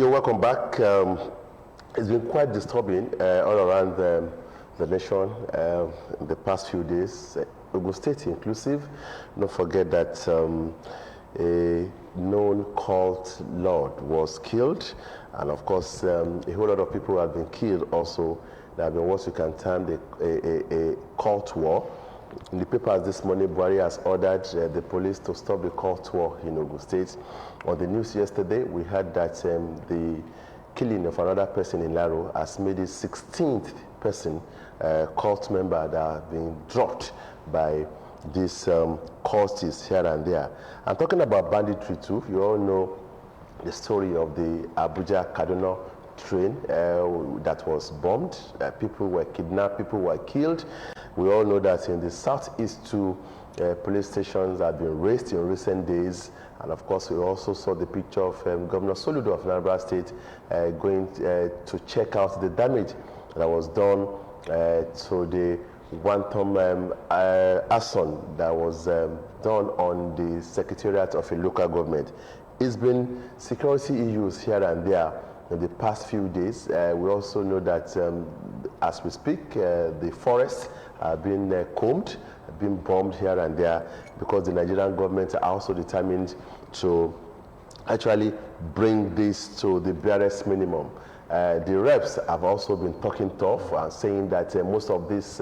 You're welcome back. It's been quite disturbing all around the nation in the past few days, Ogun State inclusive. Don't forget that a known cult lord was killed, and of course a whole lot of people have been killed also. There have been what you can term a cult war. In the papers this morning, Buhari has ordered the police to stop the cult war in Ogun State. On the news yesterday, we heard that the killing of another person in Laro has made it 16th person, cult member that have been dropped by these cultists here and there. I'm talking about banditry too. You all know the story of the Abuja-Kaduna train that was bombed. People were kidnapped, people were killed. We all know that in the southeast too, police stations have been raised in recent days. And of course, we also saw the picture of Governor Soludo of Anambra State going to check out the damage that was done to the one-time arson that was done on the secretariat of a local government. It's been security issues here and there in the past few days. We also know that as we speak, the forests have been combed, been bombed here and there, because the Nigerian government are also determined to actually bring this to the barest minimum. The reps have also been talking tough and saying that most of these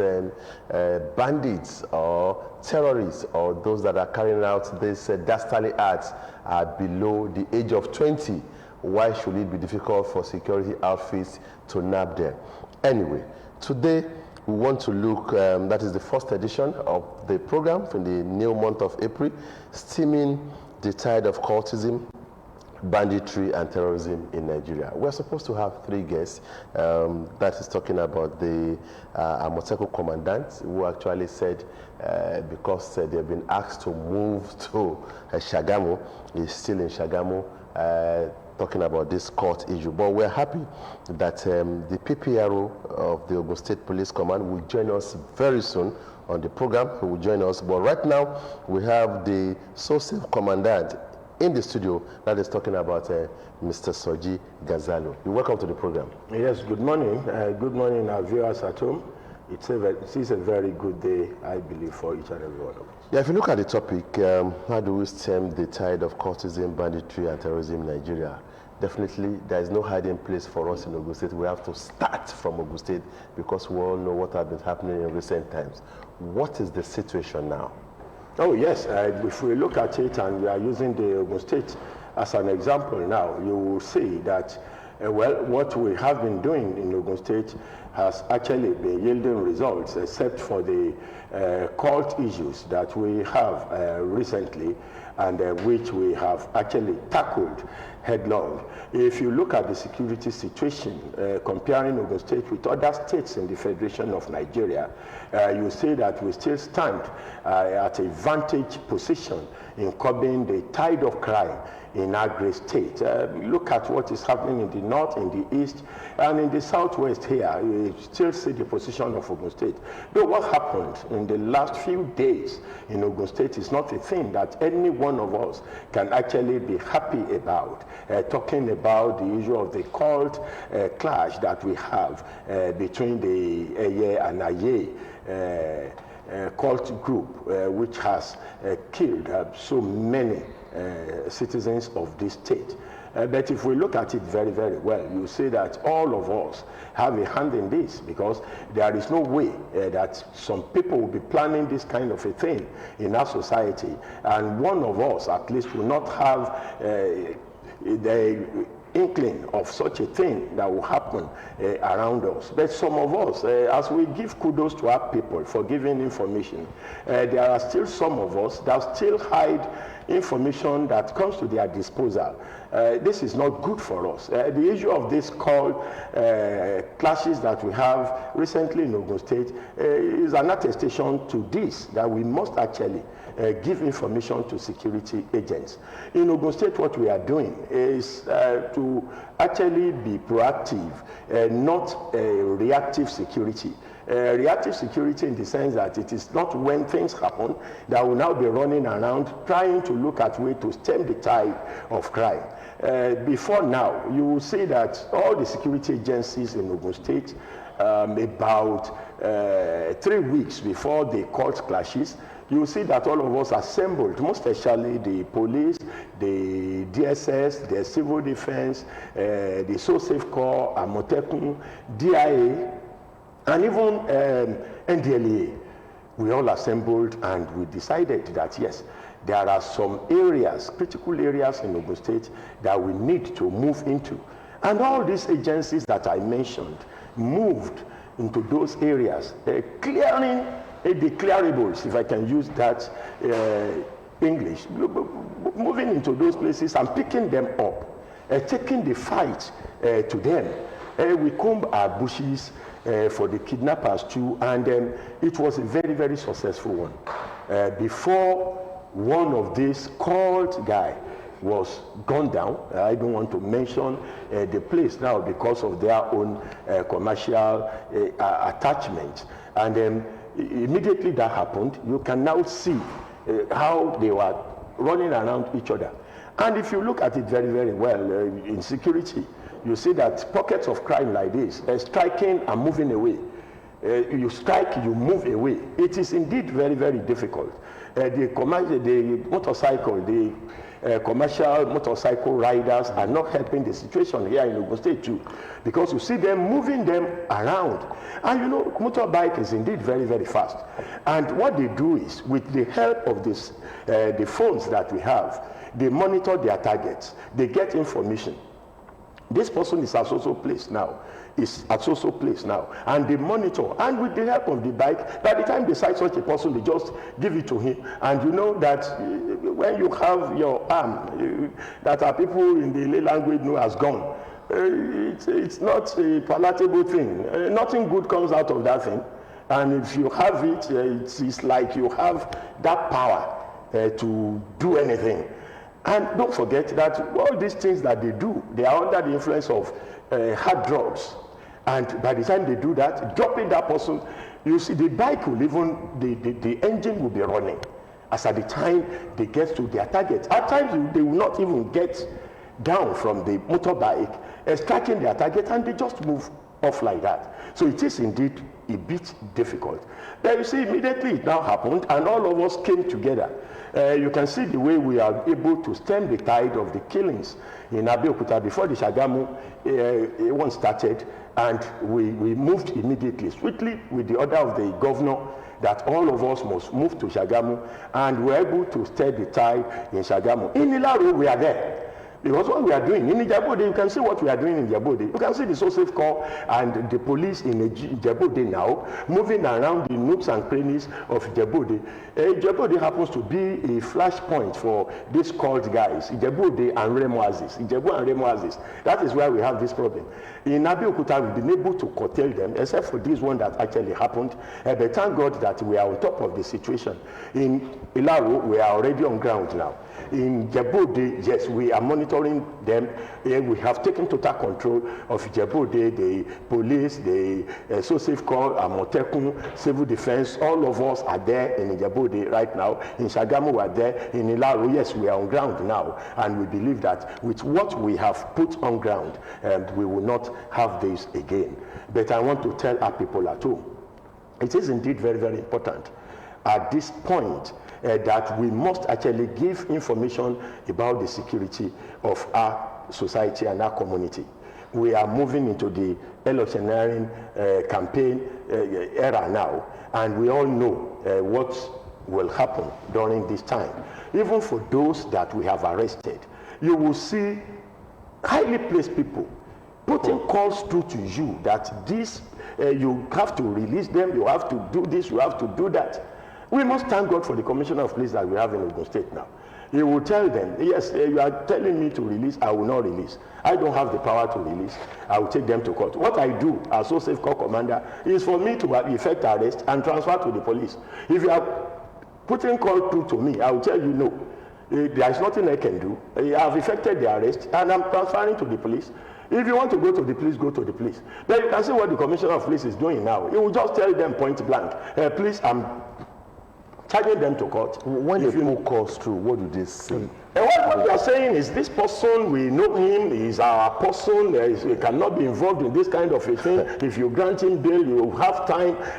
bandits or terrorists or those that are carrying out these dastardly acts are below the age of 20. Why should it be difficult for security outfits to nab them? Anyway, today we want to look, that is the first edition of the program from the new month of April, stemming the tide of cultism, banditry and terrorism in Nigeria. We're supposed to have three guests. That is talking about the Amotekun commandant, who actually said because they've been asked to move to Shagamu, he's still in Shagamu, talking about this court issue. But we're happy that the PPRO of the Ogun State Police Command will join us very soon on the program. He will join us. But right now, we have the SOSAFE commandant in the studio that is talking about Mr. Soji Ghazalo. You're welcome to the program. Yes, good morning. Good morning, our viewers at home. It is a very good day, I believe, for each and every one of us. Yeah, if you look at the topic, how do we stem the tide of cultism, banditry, and terrorism in Nigeria? Definitely, there is no hiding place for us in Ogun State. We have to start from Ogun State because we all know what has been happening in recent times. What is the situation now? Oh, yes. If we look at it and we are using the Ogun State as an example now, you will see that, well, what we have been doing in Ogun State has actually been yielding results, except for the cult issues that we have recently and which we have actually tackled headlong. If you look at the security situation, comparing Ogun State with other states in the Federation of Nigeria, you see that we still stand at a vantage position in curbing the tide of crime in our great state. Look at what is happening in the north, in the east, and in the southwest here. You still see the position of Ogun State. But what happened in the last few days in Ogun State is not a thing that any one of us can actually be happy about. Talking about the issue of the cult clash that we have between the Eye and Aye cult group, which has killed so many citizens of this state. But if we look at it very, very well, you see that all of us have a hand in this, because there is no way that some people will be planning this kind of a thing in our society, and one of us at least will not have the inkling of such a thing that will happen around us. But some of us, as we give kudos to our people for giving information, there are still some of us that still hide information that comes to their disposal. This is not good for us. The issue of this called clashes that we have recently in Ogun State is an attestation to this, that we must actually give information to security agents. In Ogun State, what we are doing is to actually be proactive, not reactive security. reactive security in the sense that it is not when things happen that will now be running around trying to look at way to stem the tide of crime. Before now, you will see that all the security agencies in Ogun State, about 3 weeks before the court clashes, you will see that all of us assembled, most especially the police, the DSS, the civil defense, the SOSAFE Corps, Amotekun, DIA, and even NDLEA. We all assembled and we decided that yes, there are some areas, critical areas in Ogun State that we need to move into. And all these agencies that I mentioned moved into those areas, clearing declarables, if I can use that English, moving into those places and picking them up, taking the fight to them. We combed our bushes for the kidnappers too, and it was a very, very successful one. Before one of these cult guy was gunned down, I don't want to mention the place now because of their own commercial attachment, and immediately that happened, you can now see how they were running around each other. And if you look at it very, very well in security, you see that pockets of crime like this, striking and moving away. You strike, you move away. It is indeed very, very difficult. The motorcycle, the commercial motorcycle riders are not helping the situation here in Ogun State too, because you see them moving them around. And you know, motorbike is indeed very, very fast. And what they do is, with the help of this, the phones that we have, they monitor their targets, they get information. This person is at so place now, is at so place now, and they monitor. And with the help of the bike, by the time they sight such a person, they just give it to him. And you know that when you have your arm, that are people in the lay language know as gone, it's not a palatable thing. Nothing good comes out of that thing. And if you have it, it's like you have that power to do anything. And don't forget that all these things that they do, they are under the influence of hard drugs. And by the time they do that, dropping that person, you see the bike will even, the engine will be running. As at the time they get to their target. At times they will not even get down from the motorbike, striking their target, and they just move off like that. So it is indeed a bit difficult. Then you see, immediately it now happened, and all of us came together. You can see the way we are able to stem the tide of the killings in Abeokuta before the Shagamu one started, and we moved immediately, swiftly, with the order of the governor, that all of us must move to Shagamu, and we're able to stem the tide in Shagamu. In Ilaro, we are there. Because what we are doing in Ijebode, you can see what we are doing in Ijebode. You can see the SOSAFE Corps and the police in Ijebode now, moving around the nooks and crannies of Ijebode. Ijebode happens to be a flashpoint for these cult guys, Ijebode and Remoazis. Ijebu and Remoazis. That is why we have this problem. In Abeokuta, we've been able to curtail them, except for this one that actually happened. But thank God that we are on top of the situation. In Ilaro, we are already on ground now. In Ijebode, yes, we are monitoring them. We have taken total control of Ijebode, the police, the SOSAFE Corps, Amotekun, civil defense. All of us are there in Ijebode right now. In Shagamu, we are there. In Ilaro, yes, we are on ground now. And we believe that with what we have put on ground, we will not have this again. But I want to tell our people at home, it is indeed very, very important at this point that we must actually give information about the security of our society and our community. We are moving into the electioneering campaign era now, and we all know what will happen during this time. Even for those that we have arrested, you will see highly placed people putting calls through to you that this, you have to release them, you have to do this, you have to do that. We must thank God for the commissioner of police that we have in Ogun State now. He will tell them, yes, you are telling me to release, I will not release. I don't have the power to release. I will take them to court. What I do as SOSAFE Corps commander is for me to effect arrest and transfer to the police. If you are putting call through to me, I will tell you no. There is nothing I can do. I have effected the arrest and I'm transferring to the police. If you want to go to the police, go to the police. Then you can see what the commissioner of police is doing now. He will just tell them point blank, please, I'm charging them to court. When the poll calls through, what do they say? And what we are saying is this person, we know him, he's our person, he cannot be involved in this kind of a thing. If you grant him bail, you have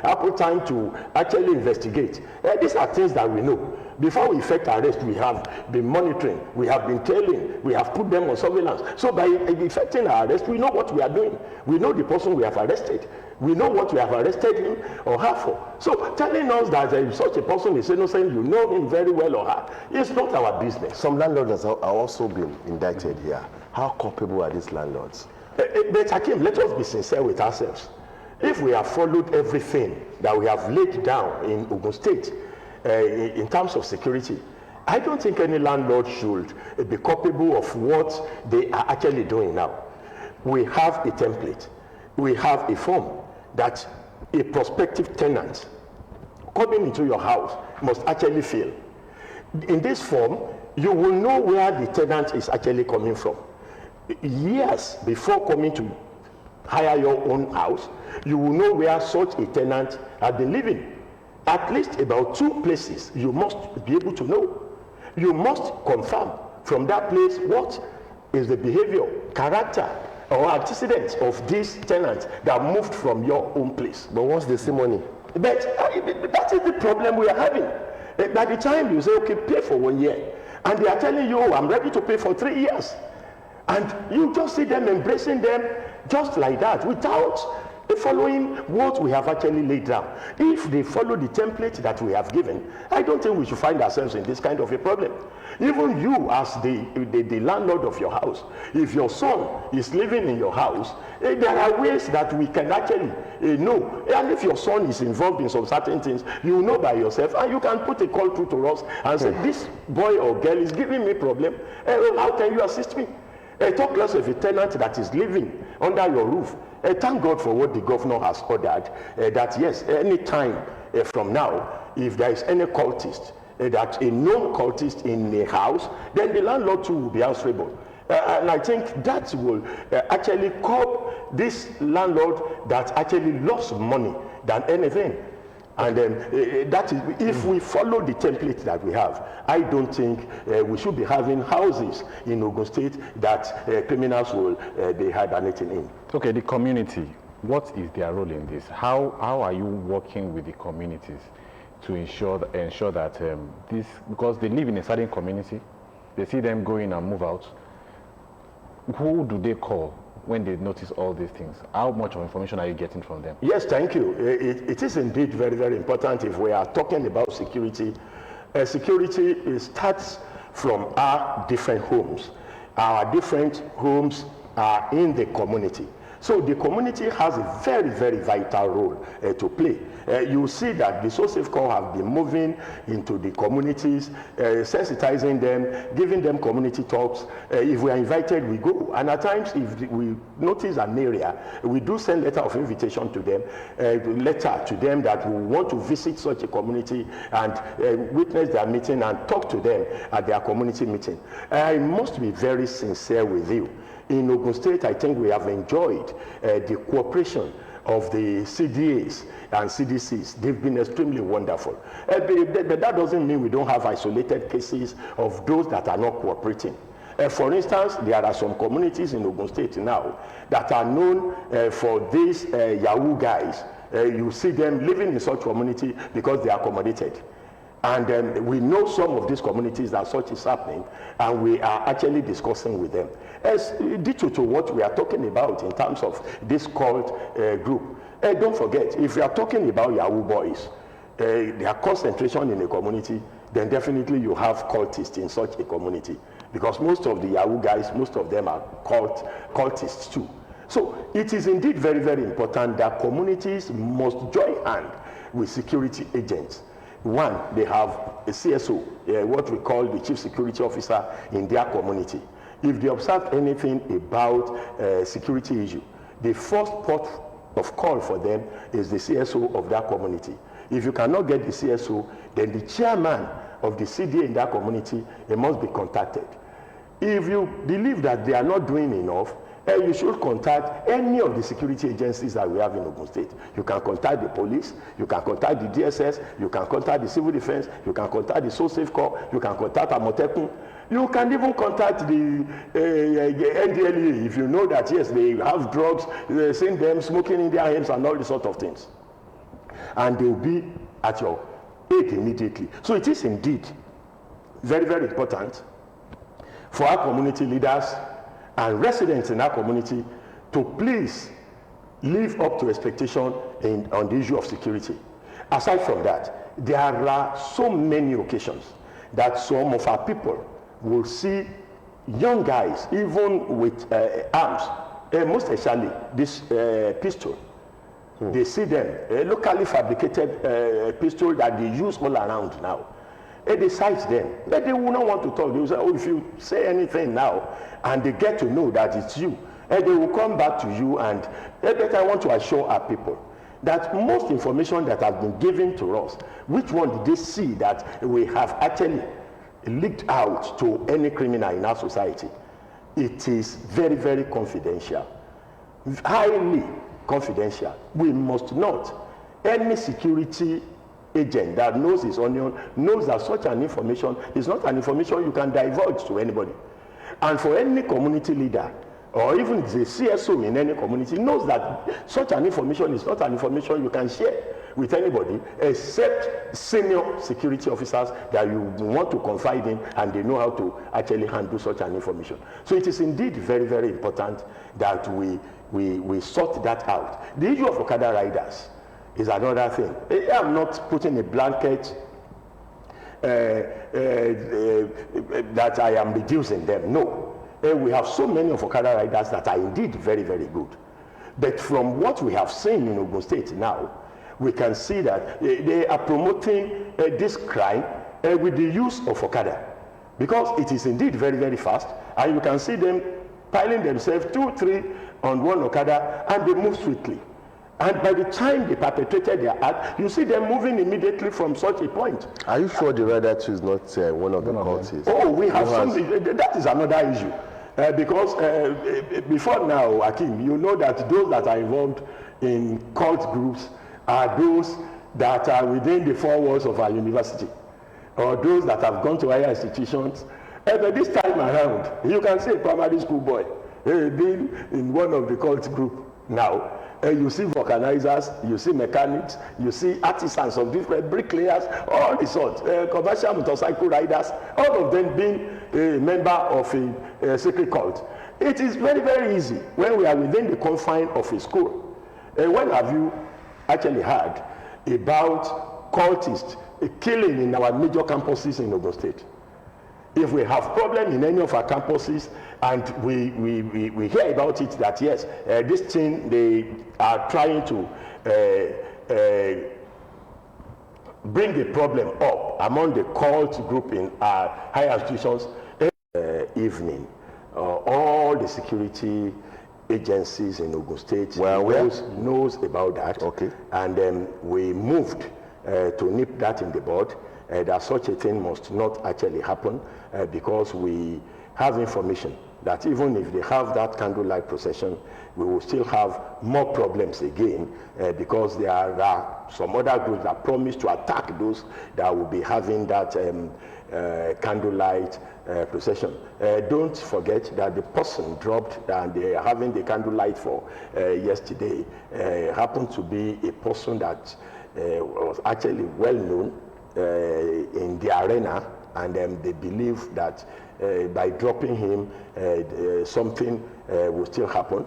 ample time to actually investigate. These are things that we know. Before we effect arrest, we have been monitoring, we have been telling, we have put them on surveillance. So by effecting our arrest, we know what we are doing. We know the person we have arrested. We know what we have arrested him or her for. So telling us that such a person is innocent, you know him very well or her, it's not our business. Some landlords are also being indicted here. How culpable are these landlords? But Hakim, let us be sincere with ourselves. If we have followed everything that we have laid down in Ogun State, in terms of security, I don't think any landlord should be culpable of what they are actually doing now. We have a template. We have a form that a prospective tenant coming into your house must actually fill. In this form, you will know where the tenant is actually coming from. Years before coming to hire your own house, you will know where such a tenant has been living. At least about 2 places you must be able to know. You must confirm from that place what is the behavior, character, or antecedents of these tenants that moved from your own place. But once they see money? But that is the problem we are having. By the time you say, okay, pay for 1 year, and they are telling you, I'm ready to pay for 3 years. And you just see them embracing them just like that without following what we have actually laid down. If they follow the template that we have given, I don't think we should find ourselves in this kind of a problem. Even you as the landlord of your house, if your son is living in your house, there are ways that we can actually know. And if your son is involved in some certain things, you know by yourself, and you can put a call through to us and say, this boy or girl is giving me problem. How can you assist me? Talk less of a tenant that is living under your roof. Thank God for what the governor has ordered, that yes, any time from now, if there is any cultist, that a known cultist in a house, then the landlord too will be answerable. And I think that will actually curb this landlord that actually lost money than anything. And that is, if we follow the template that we have, I don't think we should be having houses in Ogun State that criminals will be hibernating in. Okay, the community, what is their role in this? How are you working with the communities to ensure that this, because they live in a certain community, they see them go in and move out, who do they call when they notice all these things? How much of information are you getting from them? Yes, thank you. It is indeed very, very important if we are talking about security. Security starts from our different homes. Our different homes are in the community. So the community has a very, very vital role to play. You see that the Social Corps have been moving into the communities, sensitizing them, giving them community talks. If we are invited, we go. And at times, if we notice an area, we do send letter of invitation to them, letter to them that we want to visit such a community and witness their meeting and talk to them at their community meeting. I must be very sincere with you. In Ogun State, I think we have enjoyed the cooperation of the CDAs and CDCs. They've been extremely wonderful. But that doesn't mean we don't have isolated cases of those that are not cooperating. For instance, there are some communities in Ogun State now that are known for these Yahoo guys. You see them living in such community because they are accommodated. And we know some of these communities that such is happening, and we are actually discussing with them. As due to what we are talking about in terms of this cult group, don't forget, if we are talking about Yahoo boys, their concentration in a community, then definitely you have cultists in such a community. Because most of the Yahoo guys, most of them are cultists too. So it is indeed very, very important that communities must join hands with security agents. One, they have a CSO, what we call the Chief Security Officer in their community. If they observe anything about security issue, the first port of call for them is the CSO of that community. If you cannot get the CSO, then the chairman of the CDA in that community, they must be contacted. If you believe that they are not doing enough, you should contact any of the security agencies that we have in Ogun State. You can contact the police, you can contact the DSS, you can contact the civil defense, you can contact the So-Safe Corps, you can contact Amotekun. You can even contact the NDLEA if you know that, yes, they have drugs, they're seeing them smoking in their hands and all these sort of things. And they will be at your aid immediately. So it is indeed very, very important for our community leaders and residents in our community to please live up to expectation on the issue of security. Aside from that, there are so many occasions that some of our people will see young guys, even with arms, most especially this pistol. They see them, a locally fabricated pistol that they use all around now. They sight them, but they will not want to talk. They will say, oh, if you say anything now, and they get to know that it's you, and they will come back to you. And but I want to assure our people that most information that has been given to us, which one did they see that we have actually leaked out to any criminal in our society? It is very, very confidential, highly confidential. We must not, any security agent that knows his onion knows that such an information is not an information you can divulge to anybody. And for any community leader, or even the CSO in any community, knows that such an information is not an information you can share with anybody except senior security officers that you want to confide in, and they know how to actually handle such an information. So it is indeed very, very important that we sort that out. The issue of Okada riders is another thing. I'm not putting a blanket that I am reducing them. No. We have so many of Okada riders that are indeed very, very good. But from what we have seen in Ogun State now, we can see that they are promoting this crime with the use of Okada, because it is indeed very, very fast, and you can see them piling themselves 2, 3 on one Okada, and they move swiftly. And by the time they perpetrated their act, you see them moving immediately from such a point. Are you sure the rider too is not one of the cultists? Oh, we have some. That is another issue. Because before now, Akim, you know that those that are involved in cult groups are those that are within the 4 walls of our university, or those that have gone to higher institutions. But this time around, you can see a primary school boy being in one of the cult group now. You see vulcanizers, you see mechanics, you see artisans of different bricklayers, all the sorts, commercial motorcycle riders, all of them being a member of a secret cult. It is very, very easy when we are within the confine of a school. When have you actually heard about cultists killing in our major campuses in Ogun State? If we have problem in any of our campuses, and we hear about it, that yes, this thing, they are trying to bring the problem up among the cult group in our higher institutions. Evening, all the security agencies in Ogun State knows about that. Okay. And then we moved to nip that in the bud. That such a thing must not actually happen, because we have information that even if they have that candlelight procession, we will still have more problems again, because there are some other groups that promise to attack those that will be having that candlelight procession. Don't forget that the person dropped and they are having the candlelight for yesterday happened to be a person that was actually well known in the arena, and they believe that by dropping him, something will still happen.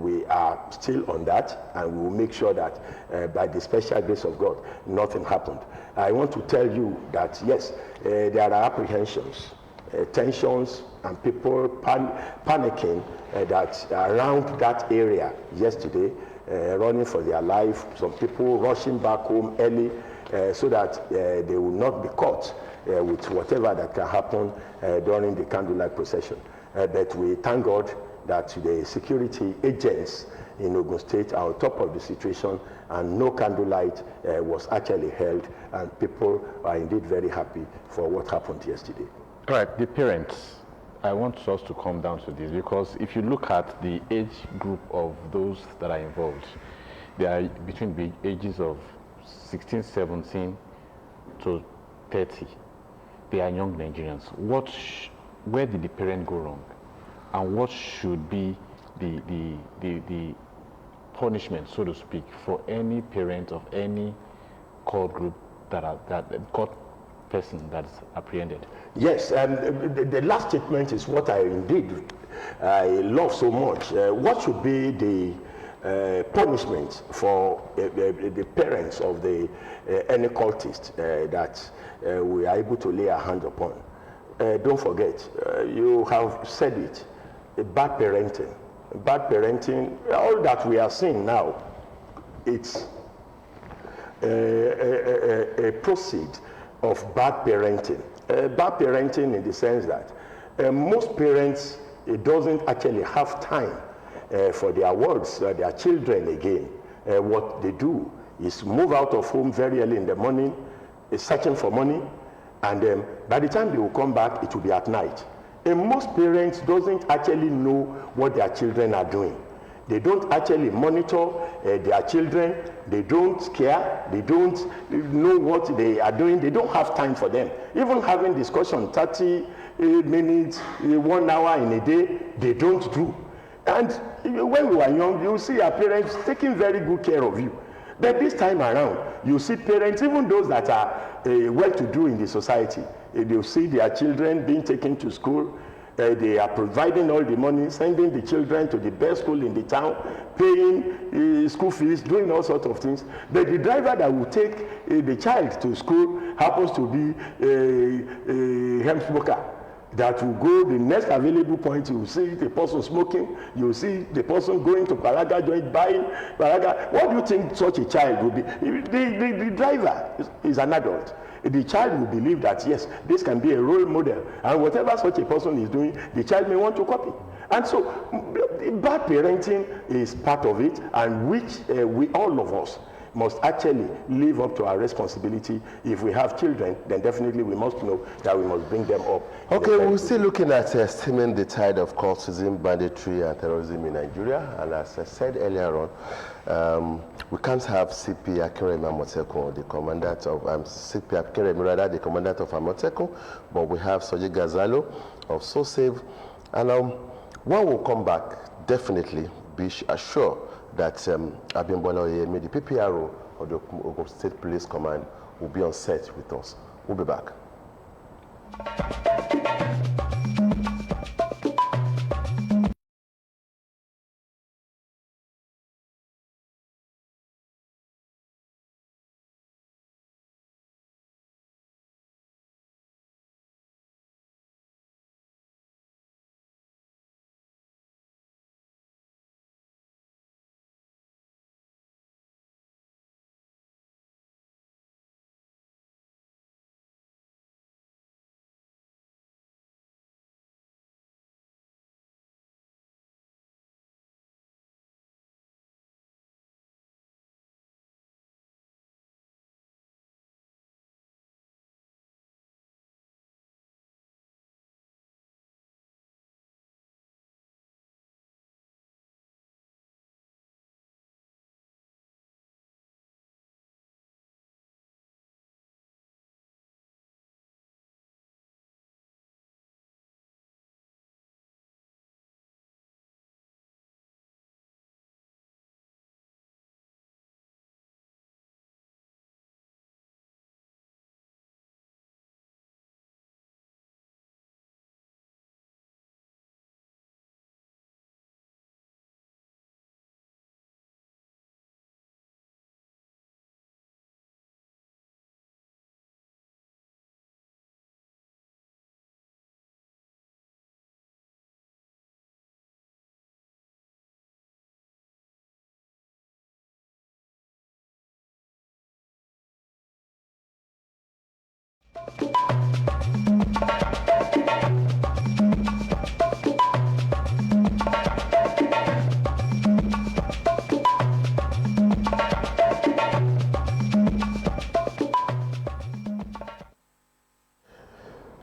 We are still on that, and we will make sure that by the special grace of God, nothing happened. I want to tell you that yes, there are apprehensions, tensions, and people panicking that around that area yesterday, running for their life, some people rushing back home early, so that they will not be caught with whatever that can happen during the candlelight procession. But we thank God that the security agents in Ogun State are on top of the situation, and no candlelight was actually held, and people are indeed very happy for what happened yesterday. All right, the parents, I want us to come down to this, because if you look at the age group of those that are involved, they are between the ages of 16, 17 to 30. They are young Nigerians. Where did the parent go wrong? And what should be the punishment, so to speak, for any parent of any court group that court person that's apprehended? Yes, the last statement is what I love so much. What should be the punishment for the parents of any cultist that we are able to lay our hand upon? Don't forget, you have said it, bad parenting. Bad parenting, all that we are seeing now, it's a proceed of bad parenting. Bad parenting in the sense that most parents, it doesn't actually have time for their words, their children again. What they do is move out of home very early in the morning, searching for money, and by the time they will come back, it will be at night. And most parents doesn't actually know what their children are doing. They don't actually monitor their children. They don't care. They don't know what they are doing. They don't have time for them. Even having discussion 30 minutes, 1 hour in a day, they don't do. And when we were young, you see our parents taking very good care of you. But this time around, you see parents, even those that are well-to-do in the society, they'll see their children being taken to school. They are providing all the money, sending the children to the best school in the town, paying school fees, doing all sorts of things. But the driver that will take the child to school happens to be a hemp smoker. That will go the next available point. You will see the person smoking. You will see the person going to Paraga joint, buying Paraga. What do you think such a child will be? The driver is an adult. The child will believe that, yes, this can be a role model. And whatever such a person is doing, the child may want to copy. And so bad parenting is part of it, and which we, all of us, must actually live up to our responsibility. If we have children, then definitely we must know that we must bring them up. Okay, we're still looking at stemming the tide of cultism, banditry, and terrorism in Nigeria. And as I said earlier on, we can't have CP Akinremi Amotekun, the commandant of CP Akinremi, rather the commandant of Amotekun, but we have Soji Gazalo of SOSAVE. And when we come back, definitely be assured that Abimbola Oyemi, the PPRO of the Ogun State Police Command, will be on set with us. We'll be back.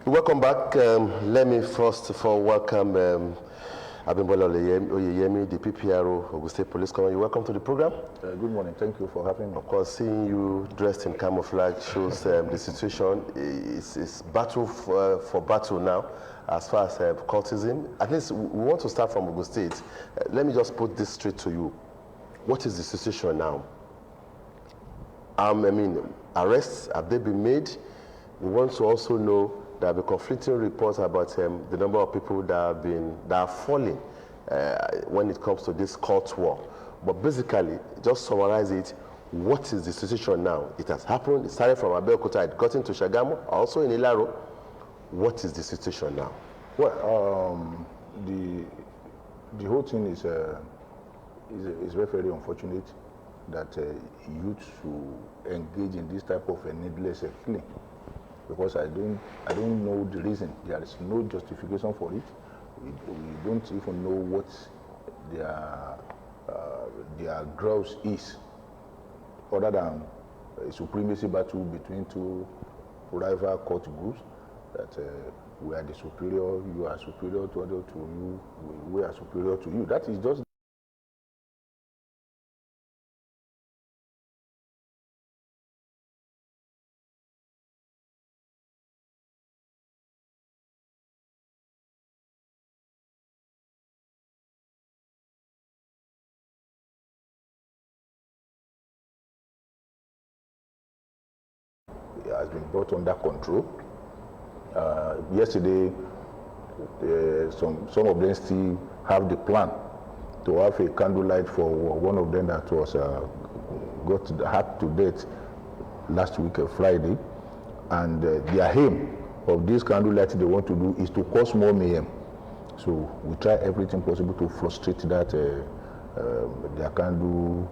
Welcome welcome back. Let me first of all welcome Abimbola Oyeyemi, the PPRO, Ogun State Police Command. You're welcome to the program. Good morning. Thank you for having me. Of course, seeing you dressed in camouflage shows the situation is battle for battle now as far as cultism. At least we want to start from Ogun State. Let me just put this straight to you. What is the situation now? I mean, arrests, have they been made? We want to also know there have been conflicting reports about the number of people that are falling when it comes to this cult war. But basically, just summarize it. What is the situation now? It has happened. It started from Abeokuta. It got into Shagamu, also in Ilaro. What is the situation now? Well, the whole thing is very, very unfortunate that youth should engage in this type of a needless killing, because I don't know the reason. There is no justification for it. We don't even know what their grouse is, other than a supremacy battle between two rival cult groups, that we are the superior, you are superior to you, we are superior to you. That is just has been brought under control. Yesterday, some of them still have the plan to have a candlelight for one of them that was got hacked to death last week, Friday, and their aim of this candlelight they want to do is to cause more mayhem. So we try everything possible to frustrate that their candle.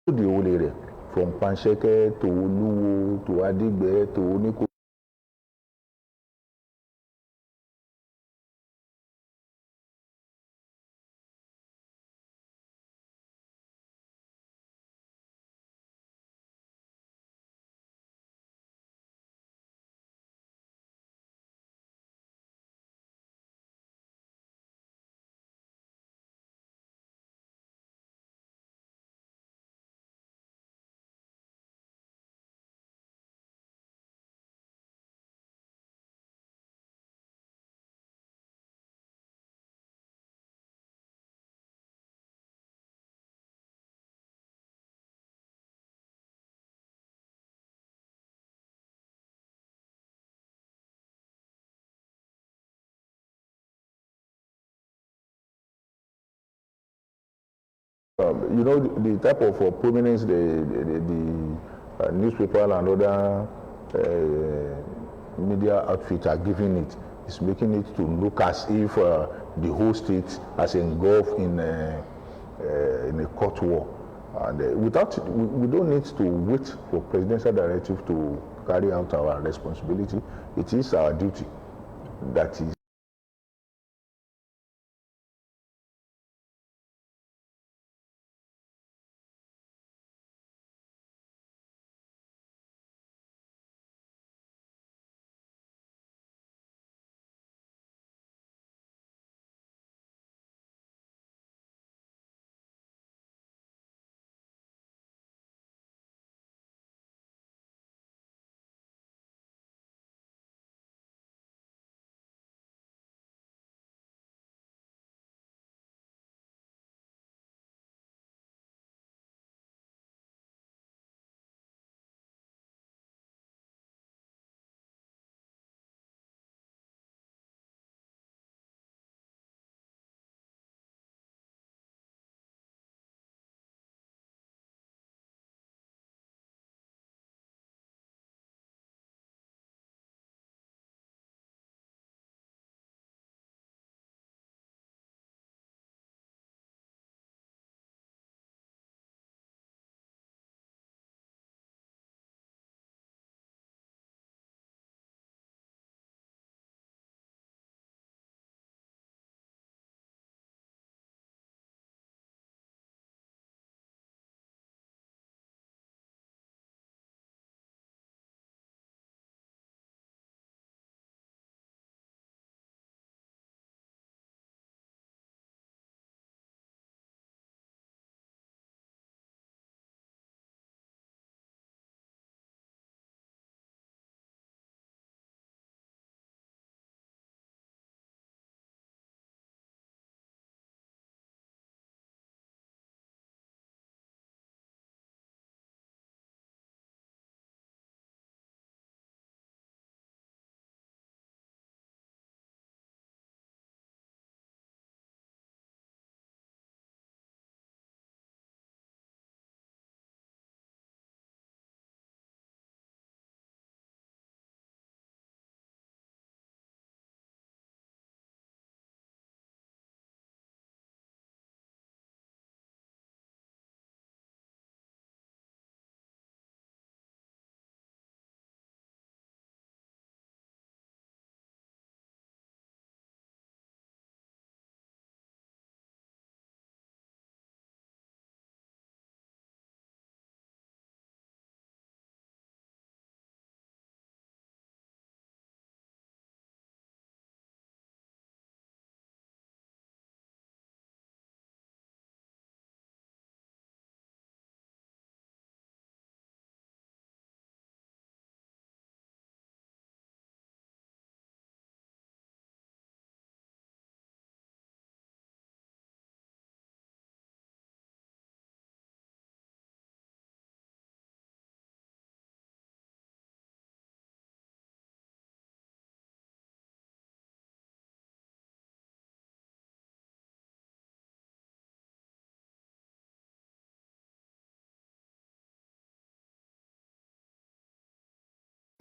The whole area, from Pansheke to Oluwo to Adigbe to Oniko. You know, the type of prominence the newspaper and other media outfits are giving it is making it to look as if the whole state has engulfed in a court war. And we don't need to wait for presidential directive to carry out our responsibility. It is our duty. That is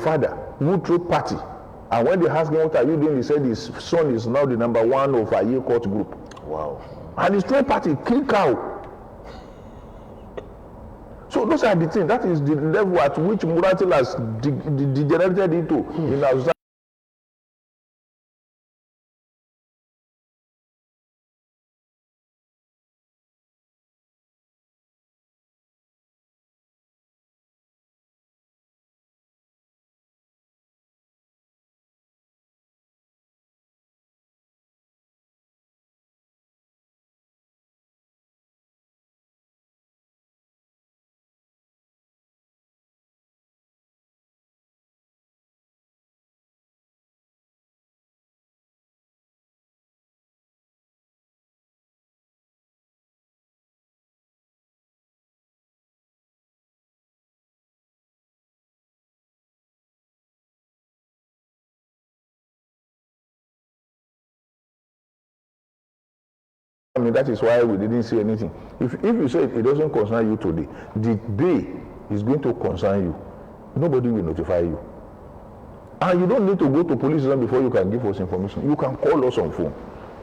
father who threw party, and when they asked him what are you doing, he said his son is now the #1 of a year court group. Wow. And his threw party kill cow. So those are the things. That is the level at which morality has degenerated into in our society. I mean, that is why we didn't say anything. If you say it doesn't concern you today, the day is going to concern you. Nobody will notify you. And you don't need to go to police station before you can give us information. You can call us on phone.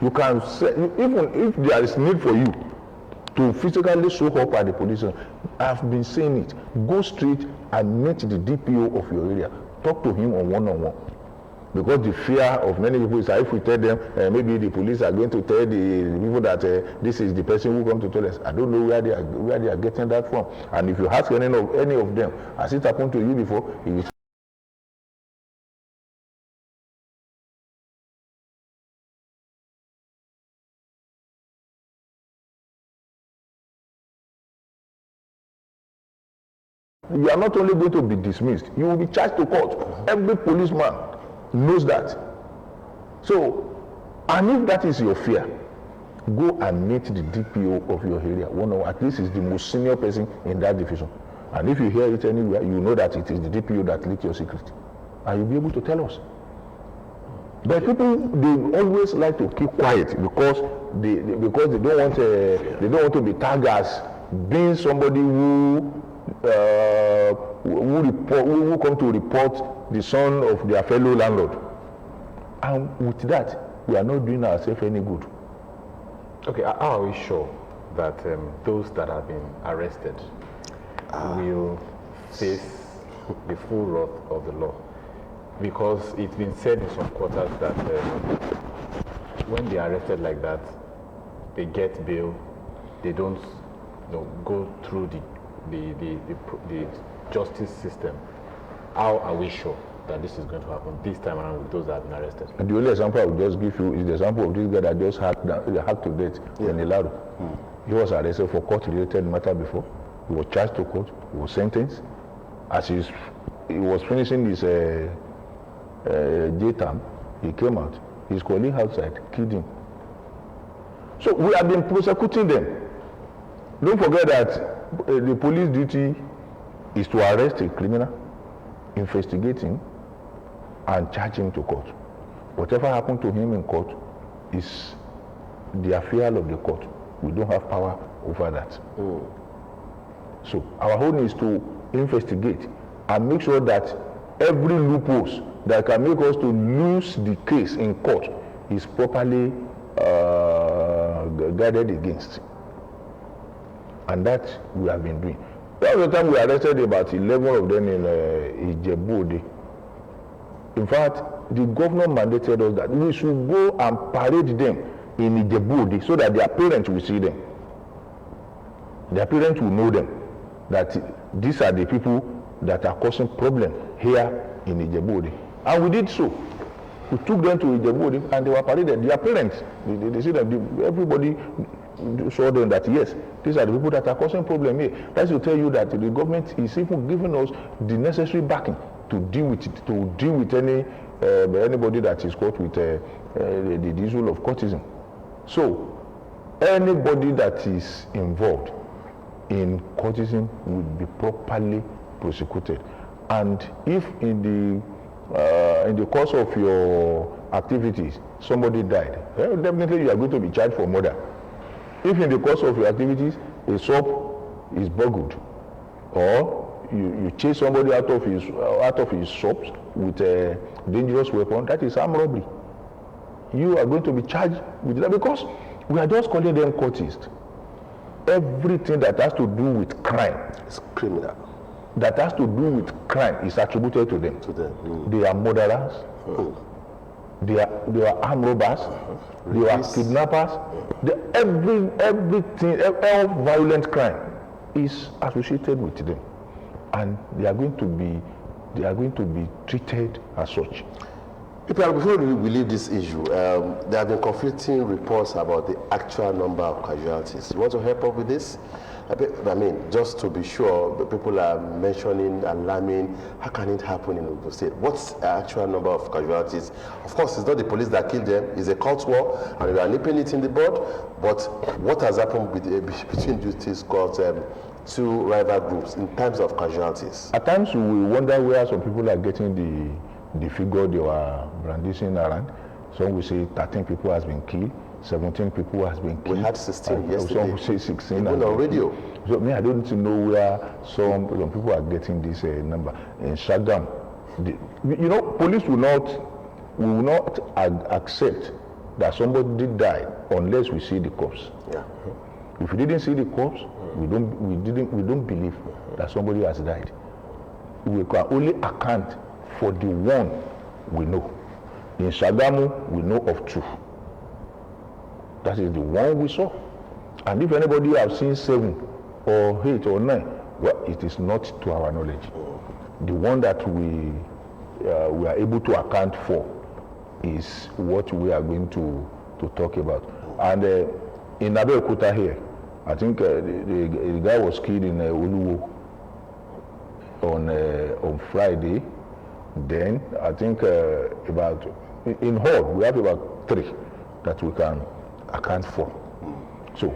You can say, even if there is need for you to physically show up at the police station, I've been saying it. Go straight and meet the DPO of your area. Talk to him on one-on-one. Because the fear of many people is that if we tell them, maybe the police are going to tell the people that this is the person who come to tell us. I don't know where they are getting that from. And if you ask any of them, has it happened to you before? You are not only going to be dismissed, you will be charged to court. Every policeman knows that. So, and if that is your fear, go and meet the DPO of your area. At least is the most senior person in that division. And if you hear it anywhere, you know that it is the DPO that leaked your secret. And you'll be able to tell us. But people, they always like to keep quiet because they don't want to be tagged as being somebody who come to report the son of their fellow landlord. And with that, we are not doing ourselves any good. Okay, how are we sure that those that have been arrested will face the full wrath of the law? Because it's been said in some quarters that when they are arrested like that, they get bail, they don't go through the justice system. How are we sure that this is going to happen this time around with those that have been arrested? And the only example I will just give you is the example of this guy that just hacked to death in Ilaro. He was arrested for court-related matter before. He was charged to court. He was sentenced. As he was finishing his J term, he came out. His colleague outside killed him. So we have been prosecuting them. Don't forget that the police duty is to arrest a criminal, investigate him, and charge him to court. Whatever happened to him in court is the affair of the court. We don't have power over that. So our own is to investigate and make sure that every loophole that can make us to lose the case in court is properly guarded against. And that we have been doing. The other time we arrested about 11 of them in Ijebu. In fact, the governor mandated us that we should go and parade them in Ijebu so that their parents will see them. Their parents will know them, that these are the people that are causing problem here in Ijebu. And we did so. We took them to Ijebu and they were paraded. Their parents, they see them, everybody saw them that yes, these are the people that are causing problem here. That's to tell you that the government is even giving us the necessary backing to deal with it, to deal with anybody that is caught with the issue of courtesan. So anybody that is involved in courtesan will be properly prosecuted. And if in the course of your activities somebody died, definitely you are going to be charged for murder. If in the course of your activities a shop is burgled or you chase somebody out of his shops with a dangerous weapon, that is armed robbery. You are going to be charged with that because we are just calling them cultists. Everything that has to do with crime It's criminal. that has to do with crime is attributed to them. They are murderers. They are armed robbers. They are kidnappers. Everything, all violent crime is associated with them, and they are going to be treated as such. People, before we leave this issue, there have been conflicting reports about the actual number of casualties. You want to help us with this? I mean, just to be sure, people are mentioning, alarming, how can it happen in Ogun State? What's the actual number of casualties? Of course, it's not the police that killed them, it's a cult war, and we are nipping it in the bud, but what has happened between these two rival groups in terms of casualties? At times, we wonder where some people are getting the figure they were brandishing around. Some will say 13 people has been killed. 17 people has been killed. We had 16 yesterday. Some will say 16. Even on radio. So I don't know where some people are getting this number. In Shagam, police will not accept that somebody did die unless we see the corpse. Yeah. If we didn't see the corpse, we don't believe that somebody has died. We can only account for the one we know. In Shagamu, we know of 2. That is the one we saw. And if anybody has seen 7 or 8 or 9, well, it is not to our knowledge. The one that we are able to account for is what we are going to talk about. And in Abeokuta here, I think the guy was killed in Oluwo on Friday. Then I think in Hall we have about 3 that we can account for. So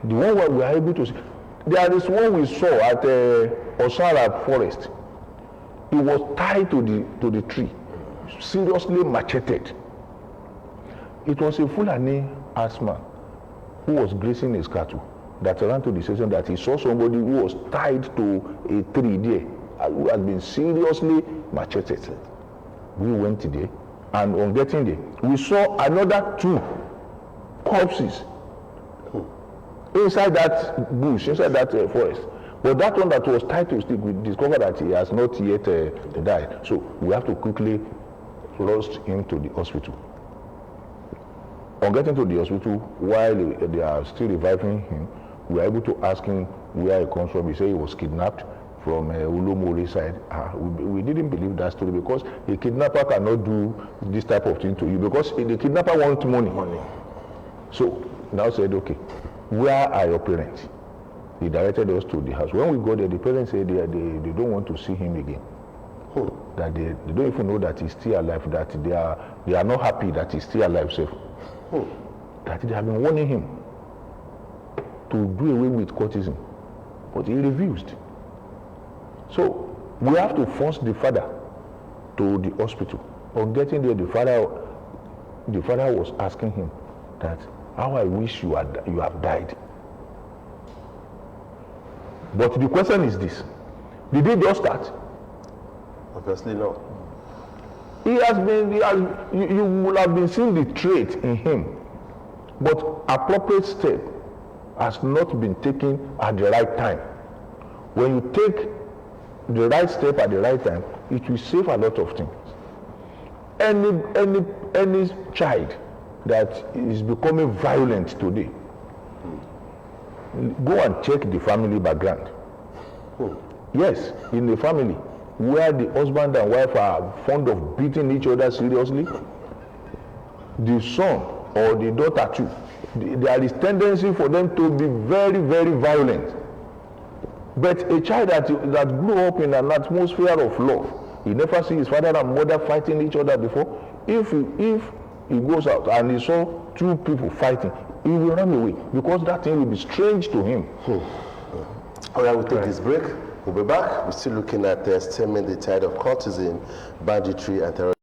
the one where we are able to see, there is one we saw at Osara Forest. He was tied to the tree, seriously macheted. It was a Fulani herdsman who was grazing his cattle that ran to the station that he saw somebody who was tied to a tree there, who had been seriously macheted. We went there, and on getting there, we saw another 2 corpses inside that bush, inside that forest. But that one that was tied to a stick, we discovered that he has not yet died. So we have to quickly rush him to the hospital. On getting to the hospital, while they are still reviving him, we are able to ask him where he comes from. He said he was kidnapped from Ulomori side. We didn't believe that story because a kidnapper cannot do this type of thing to you because the kidnapper wants money. So now said, okay, where are your parents? He directed us to the house. When we got there, the parents said they don't want to see him again. That they don't even know that he's still alive, that they are not happy that he's still alive, safe. That they have been warning him to do away with courtesan, but he refused. So we have to force the father to the hospital. On getting there, the father was asking him that, how I wish you have died. But the question is this: did he just start? Obviously no. You will have been seeing the trait in him, but appropriate step has not been taken at the right time. When you take the right step at the right time, it will save a lot of things. Any child that is becoming violent today, go and check the family background. Yes, in the family where the husband and wife are fond of beating each other seriously, the son or the daughter too, there is tendency for them to be very, very violent. But a child that grew up in an atmosphere of love, he never see his father and mother fighting each other before. If he goes out and he saw 2 people fighting, he will run away because that thing will be strange to him. All right, we'll take this break. We'll be back. We're still looking at stemming the tide of cultism, banditry, and terrorism.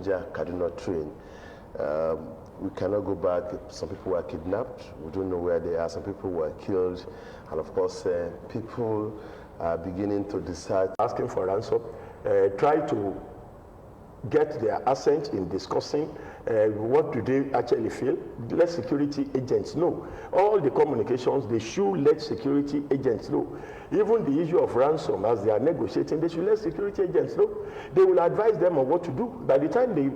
Kaduna train. We cannot go back. Some people were kidnapped. We don't know where they are. Some people were killed. And of course, people are beginning to decide. Asking for ransom, try to get their assent in discussing what do they actually feel. Let security agents know. All the communications, they should let security agents know. Even the issue of ransom, as they are negotiating, they should let security agents know. They will advise them on what to do. By the time they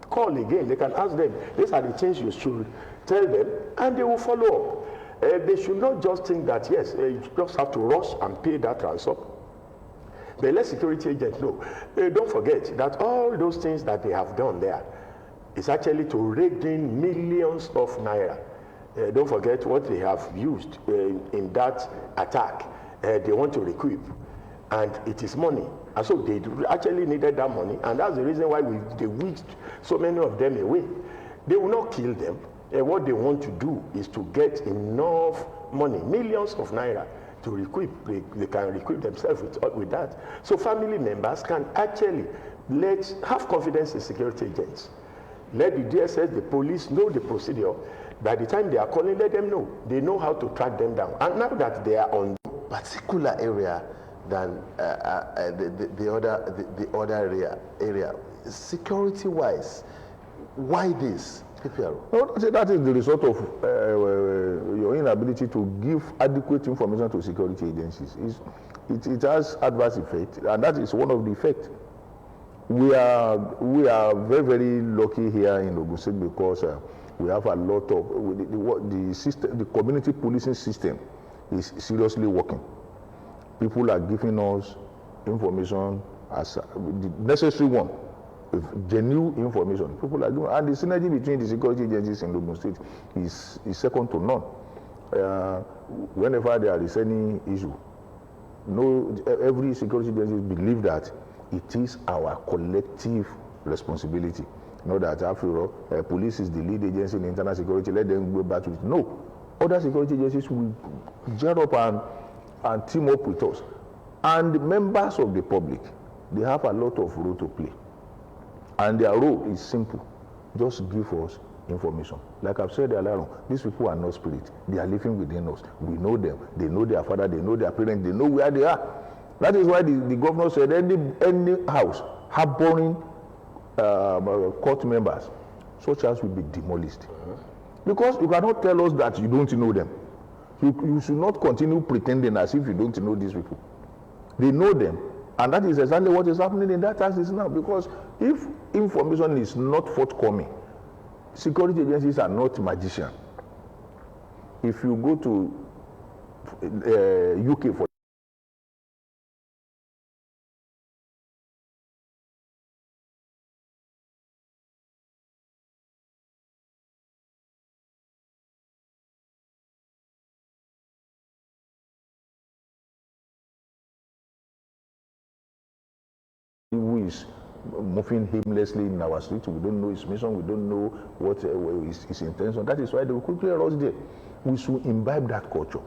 call again, they can ask them, these are the things you should tell them, and they will follow up. They should not just think that, yes, you just have to rush and pay that ransom. But let security agents know. Don't forget that all those things that they have done there is actually to rake in millions of naira. Don't forget what they have used in that attack. They want to recoup, and it is money. And so they actually needed that money, and that's the reason why they whisked so many of them away. They will not kill them. What they want to do is to get enough money, millions of naira, to recoup. They can recoup themselves with that. So family members can actually have confidence in security agents. Let the DSS, the police know the procedure. By the time they are calling, let them know. They know how to track them down. And now that they are on particular area than the other area, security-wise, why this? No, that is the result of your inability to give adequate information to security agencies. It has adverse effect, and that is one of the effects. We are very, very lucky here in Ogun State because we have a lot of the community policing system is seriously working. People are giving us information as the necessary one. With genuine information, people are giving, and the synergy between the security agencies in Ogun State is second to none. Whenever there is any issue, every security agency believes that it is our collective responsibility. Not that after all, police is the lead agency in internal security, let them go back to it. No, other security agencies will jar up and team up with us. And the members of the public, they have a lot of role to play. And their role is simple. Just give us information. Like I've said earlier on, these people are not spirits. They are living within us. We know them. They know their father. They know their parents. They know where they are. That is why the governor said any house harboring court members, such as will be demolished. Because you cannot tell us that you don't know them. You should not continue pretending as if you don't know these people. They know them. And that is exactly what is happening in that axis now. Because if information is not forthcoming, security agencies are not magicians. If you go to UK for who is moving aimlessly in our streets, we don't know his mission, we don't know what his intention. That is why they will quickly rush there. We should imbibe that culture.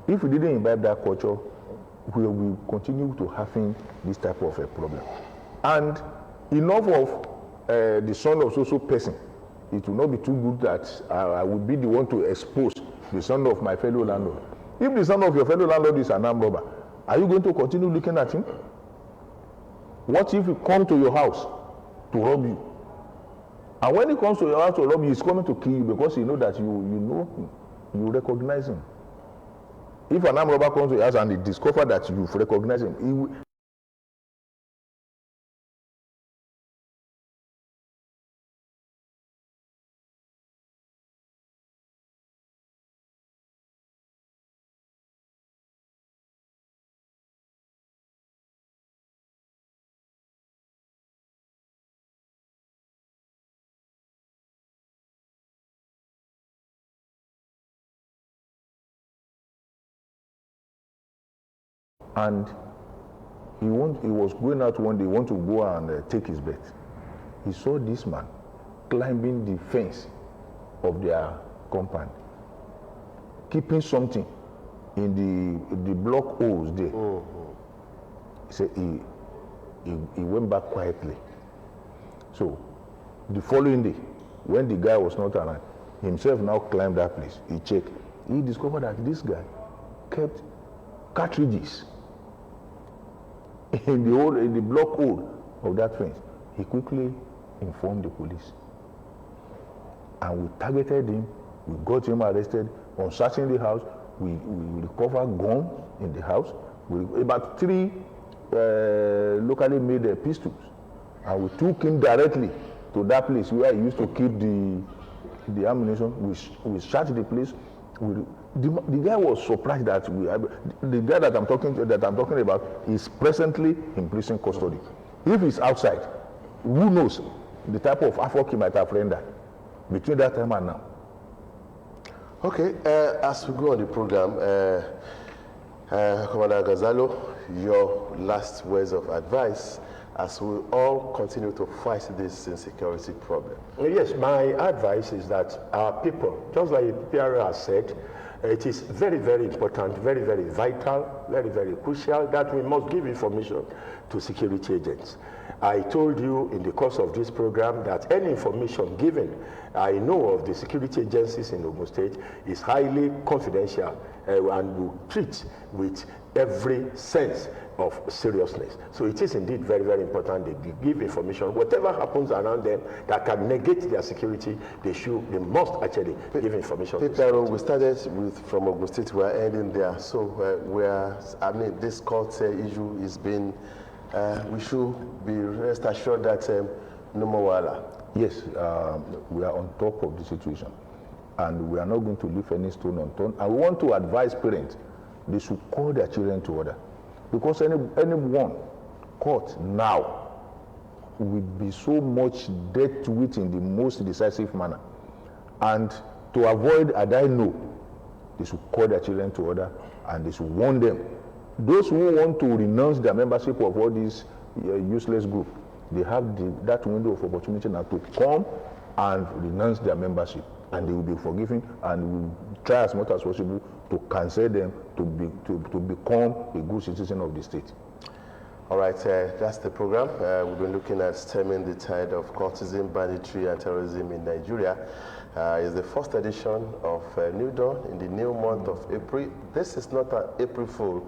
If we didn't imbibe that culture, we will continue to having this type of a problem. And enough of the son of so-so person. It will not be too good that I will be the one to expose the son of my fellow landlord. If the son of your fellow landlord is an armed robber, are you going to continue looking at him? What if he comes to your house to rob you? And when he comes to your house to rob you, he's coming to kill you because he knows that you know him, you recognize him. If an armed robber comes to your house and he discovers that you've recognized him, he will. And he was going out one day, want to go and take his bet. He saw this man climbing the fence of their compound, keeping something in the block holes there. He said he went back quietly. So the following day, when the guy was not around, himself now climbed that place. He checked. He discovered that this guy kept cartridges in the block hole of that fence. He quickly informed the police, and we targeted him. We got him arrested. On searching the house, we recovered guns in the house. About 3 locally made pistols, and we took him directly to that place where he used to keep the ammunition. We searched the place. The guy was surprised that the guy that I'm talking about is presently in prison custody. If he's outside, who knows the type of havoc he might have rendered between that time and now. Okay, as we go on the program, Commander Ghazalo, your last words of advice as we all continue to fight this insecurity problem. Yes, my advice is that our people, just like the PRO has said, it is very, very important, very, very vital, very, very crucial that we must give information to security agents. I told you in the course of this program that any information given, I know of the security agencies in Ogun State, is highly confidential and will treat with every sense of seriousness. So it is indeed very, very important they give information. Whatever happens around them that can negate their security, they must actually give information. We started from Ogun State, we are ending there. So this court issue is being, we should be rest assured that no more wahala. Yes, we are on top of the situation, and we are not going to leave any stone unturned. I want to advise parents, they should call their children to order, because anyone caught now will be so much dealt to it in the most decisive manner. And to avoid a die no, they should call their children to order, and they should warn them. Those who want to renounce their membership of all these useless groups, they have that window of opportunity now to come and renounce their membership, and they will be forgiven, and we will try as much as possible to cancel them to become a good citizen of the state. All right, that's the program. We've been looking at stemming the tide of cultism, banditry, and terrorism in Nigeria. It's the first edition of New Dawn in the new month of April. This is not an April Fool.